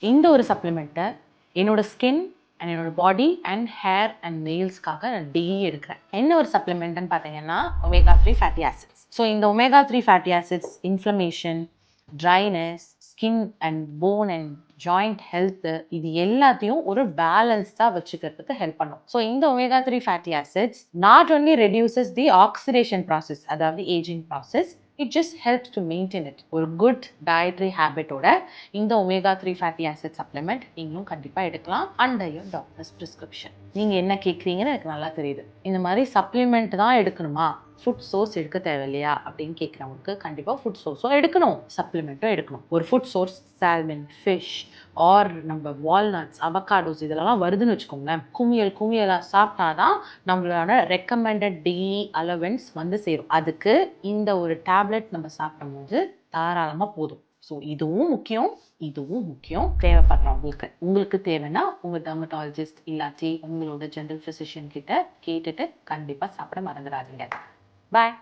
இந்த ஒரு சப்ளிமெண்ட்டை என்னோட ஸ்கின் அண்ட் என்னோட பாடி அண்ட் ஹேர் அண்ட் நெயில்ஸ்க்காக நான் டெய்லி எடுக்கிறேன். என்ன ஒரு சப்ளிமெண்ட்னு பார்த்தீங்கன்னா omega-3 ஃபேட்டி ஆசிட்ஸ். ஸோ இந்த omega-3 fatty acids inflammation, dryness, skin and phone and joint health இது எல்லாத்தையும் ஒரு பேலன்ஸ்டாக வச்சுக்கிறதுக்கு ஹெல்ப் பண்ணும். ஸோ இந்த omega-3 fatty acids not only reduces the oxidation process, அதாவது aging process, it just helps to maintain it. ஒரு குட் டயட்ரி ஹேபிட்டோட இந்த omega-3 ஃபேட்டி ஆசிட் சப்ளிமெண்ட் நீங்களும் கண்டிப்பாக எடுக்கலாம் அண்டர் யுவர் டாக்டர்ஸ் ப்ரிஸ்கிரிப்ஷன். நீங்கள் என்ன கேட்குறீங்கன்னு எனக்கு நல்லா தெரியுது. இந்த மாதிரி சப்ளிமெண்ட் தான் எடுக்கணுமா, ஃபுட் சோர்ஸ் எடுக்க தேவையில்லையா அப்படின்னு கேட்குறவங்களுக்கு கண்டிப்பாக ஃபுட் சோர்ஸும் எடுக்கணும், சப்ளிமெண்ட்டும் எடுக்கணும். ஒரு food source salmon, fish or நம்ம வால்நட்ஸ், அவகாடோஸ் இதெல்லாம் வருதுன்னு வச்சுக்கோங்களேன். குமியலாக சாப்பிட்டாதான் நம்மளோட ரெக்கமெண்டட் டெய்லி அலவன்ஸ் வந்து சேரும். அதுக்கு இந்த ஒரு டேப்லெட் நம்ம சாப்பிடும்போது தாராளமாக போதும். ஸோ இதுவும் முக்கியம் உங்களுக்கு தேவைன்னா உங்கள் டெர்மட்டாலஜிஸ்ட் இல்லாட்டி உங்களோட ஜெனரல் ஃபிசிஷியன் கிட்ட கேட்டுட்டு கண்டிப்பாக சாப்பிட மறந்துடாதீங்க. பாய்.